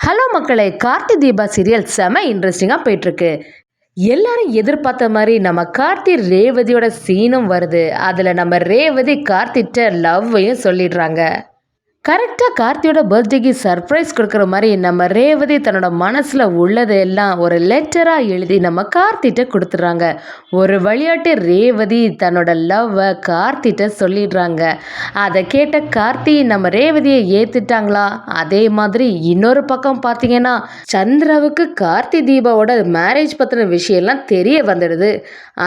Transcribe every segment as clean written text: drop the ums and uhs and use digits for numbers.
Hello மக்களே, Karthi Deepa serial செம இன்ட்ரெஸ்டிங்காக போயிட்டுருக்கு. எல்லாரும் எதிர்பார்த்த மாதிரி நம்ம கார்த்தி ரேவதியோட சீனும் வருது. அதில் நம்ம ரேவதி கார்த்திட்ட லவ்வையும் சொல்லிடுறாங்க. கரெக்டாக கார்த்தியோட பர்த்டேக்கு சர்ப்ரைஸ் கொடுக்குற மாதிரி நம்ம ரேவதி தன்னோட மனசில் உள்ளதை எல்லாம் ஒரு லெட்டராக எழுதி நம்ம கார்த்திட்ட கொடுத்துட்றாங்க. ஒரு விளையாட்டு ரேவதி தன்னோட லவ்வை கார்த்திட்ட சொல்லிடுறாங்க. அதை கேட்ட கார்த்தி நம்ம ரேவதியை ஏற்றுட்டாங்களா? அதே மாதிரி இன்னொரு பக்கம் பார்த்தீங்கன்னா சந்திராவுக்கு கார்த்தி தீபாவோட மேரேஜ் பற்றின விஷயம்லாம் தெரிய வந்துடுது.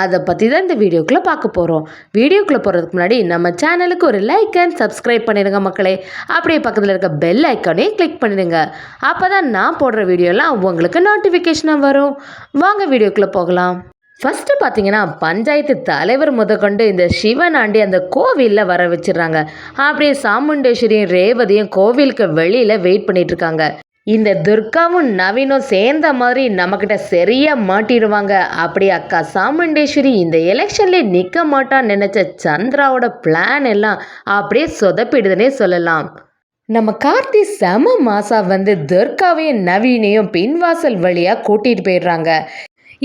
அதை பற்றி தான் இந்த வீடியோக்குள்ளே பார்க்க போகிறோம். வீடியோக்குள்ளே போகிறதுக்கு முன்னாடி நம்ம சேனலுக்கு ஒரு லைக் அண்ட் சப்ஸ்கிரைப் பண்ணிடுங்க மக்களே. அப்படியே பக்கத்தில் இருக்க பெல் ஐக்கானையும் கிளிக் பண்ணிடுங்க. அப்போ தான் நான் போடுற வீடியோலாம் உங்களுக்கு நோட்டிஃபிகேஷனாக வரும். வாங்க வீடியோக்குள்ளே போகலாம். ஃபஸ்ட்டு பார்த்தீங்கன்னா பஞ்சாயத்து தலைவர் முதற்கொண்டு இந்த சிவனாண்டி அந்த கோவிலில் வர வச்சிடுறாங்க. அப்படியே சாமுண்டேஸ்வரியும் ரேவதியும் கோவிலுக்கு வெளியில் வெயிட் பண்ணிட்டு இருக்காங்க. இந்த துர்காவும் நவீனும் சேர்ந்த மாதிரி நம்மக்கிட்ட சரியாக மாட்டிடுவாங்க. அப்படி அக்கா சாமுண்டேஸ்வரி இந்த எலெக்ஷன்லேயே நிற்க மாட்டான்னு நினச்ச சந்திராவோட பிளான் எல்லாம் அப்படியே சொதப்பிடுதுன்னே சொல்லலாம். நம்ம கார்த்தி செம மாசா வந்து துர்காவையும் நவீனையும் பின்வாசல் வழியாக கூட்டிகிட்டு போயிடுறாங்க.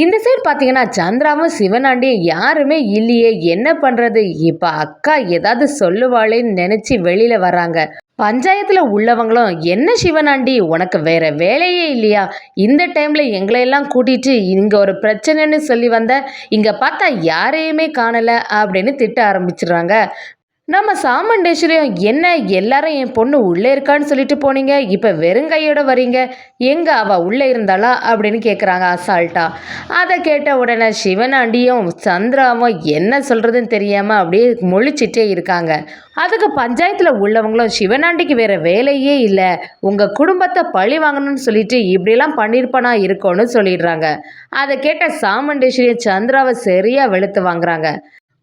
இந்த சைடு பார்த்தீங்கன்னா சந்திராவும் சிவனாண்டியும் யாருமே இல்லையே, என்ன பண்ணுறது, இப்போ அக்கா ஏதாவது சொல்லுவாளேன்னு நினச்சி வெளியில் வராங்க. பஞ்சாயத்தில் உள்ளவங்களும் என்ன சிவனாண்டி உனக்கு வேற வேலையே இல்லையா, இந்த டைமில் எங்களையெல்லாம் கூட்டிகிட்டு இங்கே ஒரு பிரச்சனைன்னு சொல்லி வந்த, இங்கே பார்த்தா யாரையுமே காணலை அப்படின்னு திட்ட ஆரம்பிச்சிடுறாங்க. நம்ம சாமுண்டேஸ்வரியும் என்ன எல்லாரும் என் பொண்ணு உள்ளே இருக்கான்னு சொல்லிட்டு போனீங்க, இப்போ வெறுங்கையோட வரீங்க, எங்கே அவள் உள்ளே இருந்தாளா அப்படின்னு கேட்குறாங்க அசால்ட்டா. அதை கேட்ட உடனே சிவனாண்டியும் சந்திராவும் என்ன சொல்கிறதுன்னு தெரியாமல் அப்படியே முழிச்சிட்டே இருக்காங்க. அதுக்கு பஞ்சாயத்தில் உள்ளவங்களும் சிவனாண்டிக்கு வேறு வேலையே இல்லை, உங்கள் குடும்பத்தை பழி வாங்கணும்னு சொல்லிட்டு இப்படிலாம் பண்ணியிருப்பானா இருக்கோன்னு சொல்லிடுறாங்க. அதை கேட்ட சாமுண்டேஸ்வரியும் சந்திராவை சரியாக வெளுத்து வாங்குறாங்க.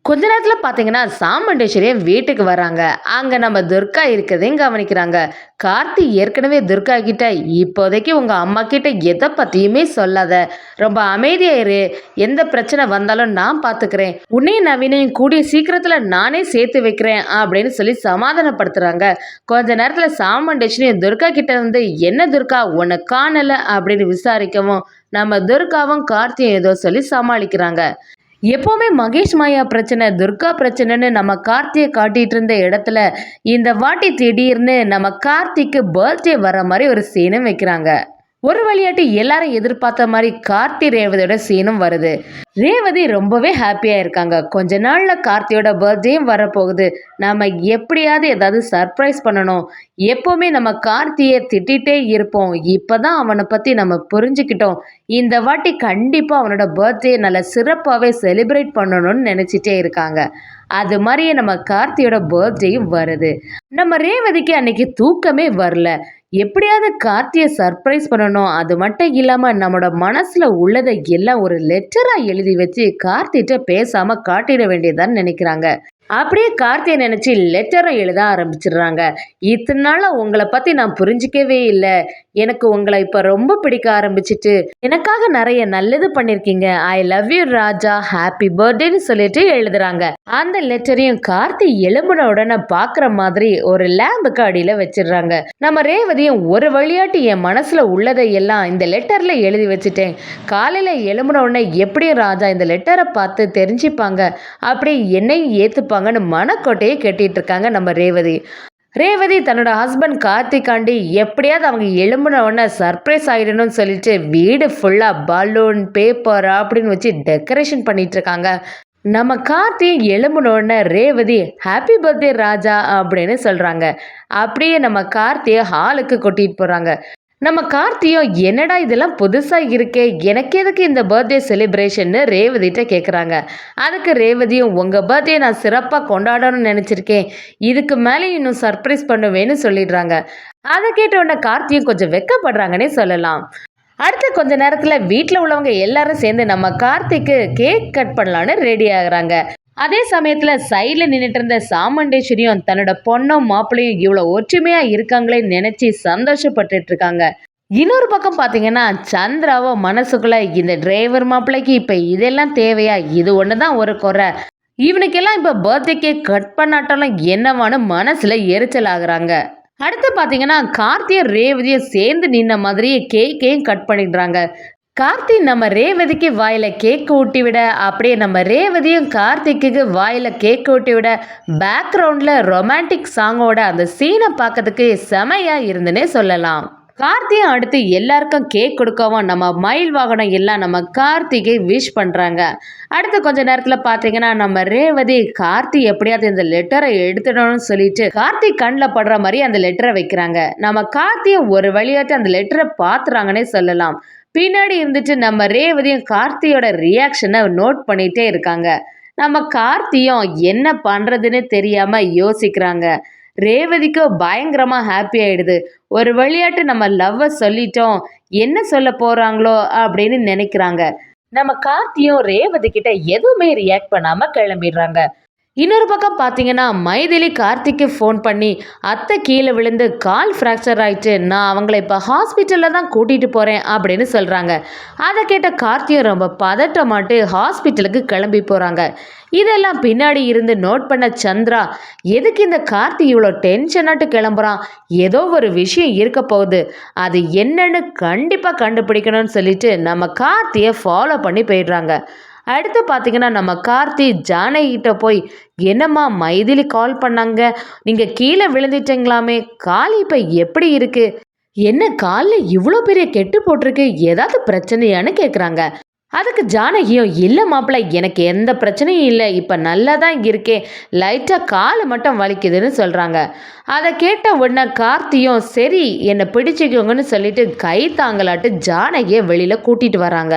கொஞ்ச நேரத்தில் பார்த்தீங்கன்னா சாமுண்டேஸ்வரியை வீட்டுக்கு வராங்க. அங்கே நம்ம துர்கா இருக்கிறதையும் கவனிக்கிறாங்க. கார்த்தி ஏற்கனவே துர்கா கிட்ட இப்போதைக்கு உங்கள் அம்மா கிட்ட எதை பற்றியுமே சொல்லாத, ரொம்ப அமைதியாயிரு, எந்த பிரச்சனை வந்தாலும் நான் பார்த்துக்கிறேன், உன்னையும் நவீனையும் கூடிய சீக்கிரத்தில் நானே சேர்த்து வைக்கிறேன் அப்படின்னு சொல்லி சமாதானப்படுத்துகிறாங்க. கொஞ்ச நேரத்தில் சாமுண்டேஸ்வரியும் துர்கா கிட்ட வந்து என்ன துர்கா உன்னை காணலை அப்படின்னு விசாரிக்கவும் நம்ம துர்காவும் கார்த்தியும் ஏதோ சொல்லி சமாளிக்கிறாங்க. எப்போவுமே மகேஷ் மாயா பிரச்சனை துர்கா பிரச்சனைன்னு நம்ம கார்த்தியை காட்டிகிட்டு இருந்த இடத்துல இந்த வாட்டி திடீர்னு நம்ம கார்த்திக்கு பர்த்டே வர மாதிரி ஒரு சீனும் வைக்கிறாங்க. ஒரு விளையாட்டு எல்லாரும் எதிர்பார்த்த மாதிரி கார்த்தி ரேவதியோட சீனும் வருது. ரேவதி ரொம்பவே ஹாப்பியாக இருக்காங்க. கொஞ்ச நாளில் கார்த்தியோட பர்த்டேயும் வரப்போகுது. நம்ம எப்படியாவது ஏதாவது சர்ப்ரைஸ் பண்ணணும். எப்போவுமே நம்ம கார்த்தியை திட்டிகிட்டே இருப்போம், இப்போ தான் அவனை பற்றி நம்ம புரிஞ்சுக்கிட்டோம். இந்த வாட்டி கண்டிப்பாக அவனோட பர்த்டே நல்லா சிறப்பாகவே செலிப்ரேட் பண்ணணும்னு நினச்சிட்டே இருக்காங்க. அது மாதிரியே நம்ம கார்த்தியோட பர்த்டேயும் வருது. நம்ம ரேவதிக்கு அன்னைக்கு தூக்கமே வரல. எப்படியாவது கார்த்தியை சர்ப்ரைஸ் பண்ணணும், அது மட்டும் இல்லாமல் நம்மளோட மனசில் உள்ளதை எல்லாம் ஒரு லெட்டராக எழுதி வச்சு கார்த்திகிட்ட பேசாமல் காட்டிட வேண்டியதான்னு நினைக்கிறாங்க. அப்படியே கார்த்தியை நினச்சி லெட்டரை எழுத ஆரம்பிச்சிடுறாங்க. இத்தனை நாளாக உங்களை பற்றி நான் புரிஞ்சிக்கவே இல்லை, எனக்கு உங்களை இப்போ ரொம்ப பிடிக்க ஆரம்பிச்சிட்டு, எனக்காக நிறைய நல்லது பண்ணியிருக்கீங்க, I love you Raja, happy பர்த்டேன்னு சொல்லிட்டு எழுதுறாங்க. அந்த லெட்டரையும் கார்த்தி எழும்புன உடனே பார்க்குற மாதிரி ஒரு லேம்புக்கு அடியில் வச்சிடுறாங்க. நம்ம ரேவதியும் ஒரு வழியாட்டி என் மனசில் உள்ளதை எல்லாம் இந்த லெட்டரில் எழுதி வச்சுட்டேன், காலையில் எழும்புன உடனே எப்படியும் ராஜா இந்த லெட்டரை பார்த்து தெரிஞ்சுப்பாங்க, அப்படி என்னையும் ஏற்றுப்பாங்க மனக்கோட்டையை கட்டிட்டு இருக்காங்க நம்ம ரேவதி தன்னோட ஹஸ்பண்ட் கார்த்திகாண்டி எப்படியாவது அவங்க எழும்புன உடனே சர்ப்ரைஸ் ஆகிடணும்னு சொல்லிட்டு வீடு ஃபுல்லாக பலூன் பேப்பர் அப்படின்னு வச்சு டெக்கரேஷன் பண்ணிட்டு இருக்காங்க. நம்ம கார்த்தி எழும்புன உடனே ரேவதி ஹாப்பி பர்த்டே ராஜா அப்படின்னு சொல்கிறாங்க. அப்படியே நம்ம கார்த்தியை ஹாலுக்கு கொட்டிட்டு போகிறாங்க. நம்ம கார்த்தியும் என்னடா இதெல்லாம் புதுசாக இருக்கே, எனக்கு எதுக்கு இந்த பர்த்டே செலிப்ரேஷன்னு ரேவதிட்ட கேட்குறாங்க. அதுக்கு ரேவதியும் உங்கள் பர்த்டே நான் சிறப்பாக கொண்டாடணும்னு நினச்சிருக்கேன், இதுக்கு மேலே இன்னும் சர்ப்ரைஸ் பண்ணுவேன்னு சொல்லிடுறாங்க. அதை கேட்ட உடனே கார்த்தியும் கொஞ்சம் வெக்கப்படுறாங்கன்னே சொல்லலாம். அடுத்த கொஞ்ச நேரத்தில் வீட்டில் உள்ளவங்க எல்லாரும் சேர்ந்து நம்ம கார்த்திக்கு கேக் கட் பண்ணலான்னு ரெடி ஆகுறாங்க. அதே சமயத்தில் சைடில் நின்றுட்டு இருந்த சாமுண்டேஸ்வரியும் தன்னோட பொண்ணும் மாப்பிள்ளையும் இவ்வளோ ஒற்றுமையாக இருக்காங்களே நினச்சி சந்தோஷப்பட்டுட்டு இருக்காங்க. இன்னொரு பக்கம் பார்த்தீங்கன்னா சந்திராவோ மனசுக்குள்ள இந்த டிரைவர் மாப்பிள்ளைக்கு இப்போ இதெல்லாம் தேவையா, இது ஒன்று தான் ஒரு குறை, இவனுக்கெல்லாம் இப்போ பர்த்டே கேக் கட் பண்ணாட்டாலும் என்னவான்னு மனசில் எரிச்சல் ஆகுறாங்க. அடுத்து பார்த்தீங்கன்னா, கார்த்தியும் ரேவதியும் சேர்ந்து நின்ன மாதிரியே கேக்கையும் கட் பண்ணிடுறாங்க. கார்த்தி நம்ம ரேவதிக்கு வாயில கேக் ஊட்டி விட, அப்படியே நம்ம ரேவதியும் கார்த்திக்கு வாயில கேக் ஊட்டி விட, பேக்ரவுண்ட்ல ரொமான்டிக் சாங்கோட அந்த சீனை பார்க்கறதுக்கு செமையா இருந்துன்னே சொல்லலாம். கார்த்தியும் அடுத்து எல்லாருக்கும் கேக் கொடுக்கவும் நம்ம மயில் வாகனம் எல்லாம் நம்ம கார்த்திகை விஷ் பண்ணுறாங்க. அடுத்து கொஞ்ச நேரத்தில் பார்த்தீங்கன்னா நம்ம ரேவதி கார்த்தி எப்படியாவது இந்த லெட்டரை எடுத்துடணும்னு சொல்லிட்டு கார்த்தி கண்ணில் படுற மாதிரி அந்த லெட்டரை வைக்கிறாங்க. நம்ம கார்த்தியை ஒரு வழியாட்டு அந்த லெட்டரை பார்த்துறாங்கன்னே சொல்லலாம். பின்னாடி இருந்துட்டு நம்ம ரேவதியும் கார்த்தியோட ரியாக்ஷனை நோட் பண்ணிகிட்டே இருக்காங்க. நம்ம கார்த்தியும் என்ன பண்ணுறதுன்னு தெரியாமல் யோசிக்கிறாங்க. ரேவதிக்கு பயங்கரமா ஹாப்பி ஆயிடுது. ஒரு வழியாட்டு நம்ம லவ்வை சொல்லிட்டோம், என்ன சொல்ல போறாங்களோ அப்படின்னு நினைக்கிறாங்க. நம்ம கார்த்தியும் ரேவதி கிட்ட எதுவுமே ரியாக்ட் பண்ணாம கிளம்பிடுறாங்க. இன்னொரு பக்கம் பார்த்தீங்கன்னா மைதிலி கார்த்திக்கு ஃபோன் பண்ணி அத்தை கீழே விழுந்து கால் ஃப்ராக்சர் ஆயிட்டு நான் அவங்கள இப்போ ஹாஸ்பிட்டலில் தான் கூட்டிகிட்டு போகிறேன் அப்படின்னு சொல்கிறாங்க. அதை கேட்ட கார்த்தியும் ரொம்ப பதட்டமாட்டு ஹாஸ்பிட்டலுக்கு கிளம்பி போகிறாங்க. இதெல்லாம் பின்னாடி இருந்து நோட் பண்ண சந்திரா எதுக்கு இந்த கார்த்தி இவ்வளோ டென்ஷனாட்டு கிளம்புறான், ஏதோ ஒரு விஷயம் இருக்க போகுது, அது என்னன்னு கண்டிப்பாக கண்டுபிடிக்கணும்னு சொல்லிட்டு நம்ம கார்த்தியை ஃபாலோ பண்ணி போயிடுறாங்க. அடுத்து பார்த்தீங்கன்னா நம்ம கார்த்தி ஜானகிட்ட போய் என்னம்மா மைதிலி கால் பண்ணாங்க, நீங்கள் கீழே விழுந்துட்டீங்களாமே, கால் இப்போ எப்படி இருக்கு, என்ன காலில் இவ்வளோ பெரிய கெட்டு போட்டிருக்கு, ஏதாவது பிரச்சனையான்னு கேட்குறாங்க. அதுக்கு ஜானகியும் இல்லை மாப்பிள்ளை எனக்கு எந்த பிரச்சனையும் இல்லை, இப்போ நல்லா தான் இருக்கேன், லைட்டாக கால் மட்டும் வலிக்குதுன்னு சொல்கிறாங்க. அதை கேட்ட உடனே கார்த்தியும் சரி என்னை பிடிச்சிக்கோங்கன்னு சொல்லிட்டு கை தாங்கலாட்டு ஜானகியை வெளியில் கூட்டிகிட்டு வராங்க.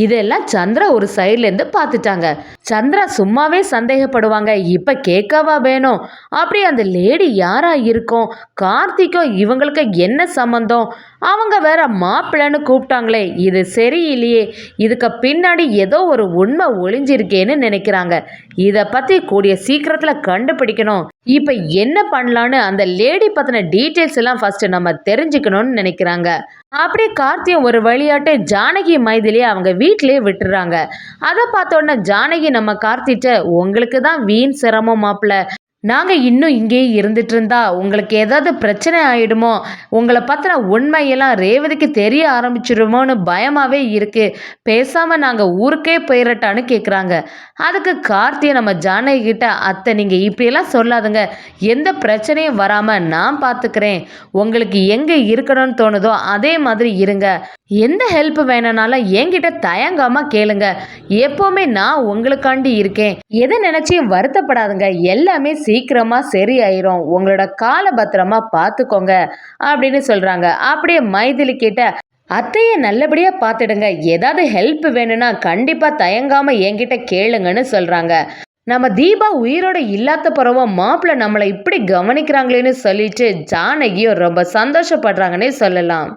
இதெல்லாம் சந்திரா ஒரு சைட்லேருந்து பார்த்துட்டாங்க. சந்திரா சும்மாவே சந்தேகப்படுவாங்க, இப்போ கேட்கவா வேணும், அப்படி அந்த லேடி யாரா இருக்கும், கார்த்திக்கும் இவங்களுக்கு என்ன சம்மந்தம், அவங்க வேற மாப்பிள்ளைன்னு கூப்பிட்டாங்களே, இது சரியில்லையே, இதுக்கு பின்னாடி ஏதோ ஒரு உண்மை ஒளிஞ்சிருக்கேன்னு நினைக்கிறாங்க. இதை பற்றி கூடிய சீக்கிரத்தில் கண்டுபிடிக்கணும். இப்போ என்ன பண்ணலான்னு அந்த லேடி பற்றின டீட்டெயில்ஸ் எல்லாம் ஃபஸ்ட்டு நம்ம தெரிஞ்சுக்கணும்னு நினைக்கிறாங்க. அப்படியே கார்த்தியும் ஒரு வழியாட்டு ஜானகி மைதிலியை அவங்க வீட்டிலேயே விட்டுறாங்க. அதை பார்த்த உடனே ஜானகி நம்ம கார்த்திட்ட உங்களுக்கு தான் வீண் சிரமம் மாப்பிள்ள, நாங்கள் இன்னும் இங்கேயே இருந்துட்டு இருந்தா உங்களுக்கு ஏதாவது பிரச்சனை ஆகிடுமோ, உங்களை பற்றின உண்மையெல்லாம் ரேவதிக்கு தெரிய ஆரம்பிச்சிடுமோன்னு பயமாகவே இருக்குது, பேசாமல் நாங்கள் ஊருக்கே போயிடட்டான்னு கேட்குறாங்க. அதுக்கு கார்த்தியை நம்ம ஜானகி கிட்ட அத்தை நீங்கள் இப்படியெல்லாம் சொல்லாதுங்க, எந்த பிரச்சனையும் வராமல் நான் பார்த்துக்கிறேன், உங்களுக்கு எங்கே இருக்கணும்னு தோணுதோ அதே மாதிரி இருங்க, எந்த ஹெல்ப் வேணும்னாலும் என்கிட்ட தயங்காமல் கேளுங்க, எப்போவுமே நான் உங்களுக்காண்டி இருக்கேன், எதை நினச்சியும் வருத்தப்படாதுங்க, எல்லாமே சீக்கிரமாக சரியாயிரும், உங்களோட காலை பத்திரமா பார்த்துக்கோங்க அப்படின்னு சொல்கிறாங்க. அப்படியே மைதிலி கிட்ட அத்தையை நல்லபடியாக பார்த்துடுங்க, ஏதாவது ஹெல்ப் வேணும்னா கண்டிப்பாக தயங்காமல் என்கிட்ட கேளுங்கன்னு சொல்கிறாங்க. நம்ம தீபா உயிரோட இல்லாத பிறவும் மாப்பிள்ளை நம்மளை இப்படி கவனிக்கிறாங்களேன்னு சொல்லிட்டு ஜானகியும் ரொம்ப சந்தோஷப்படுறாங்கன்னே சொல்லலாம்.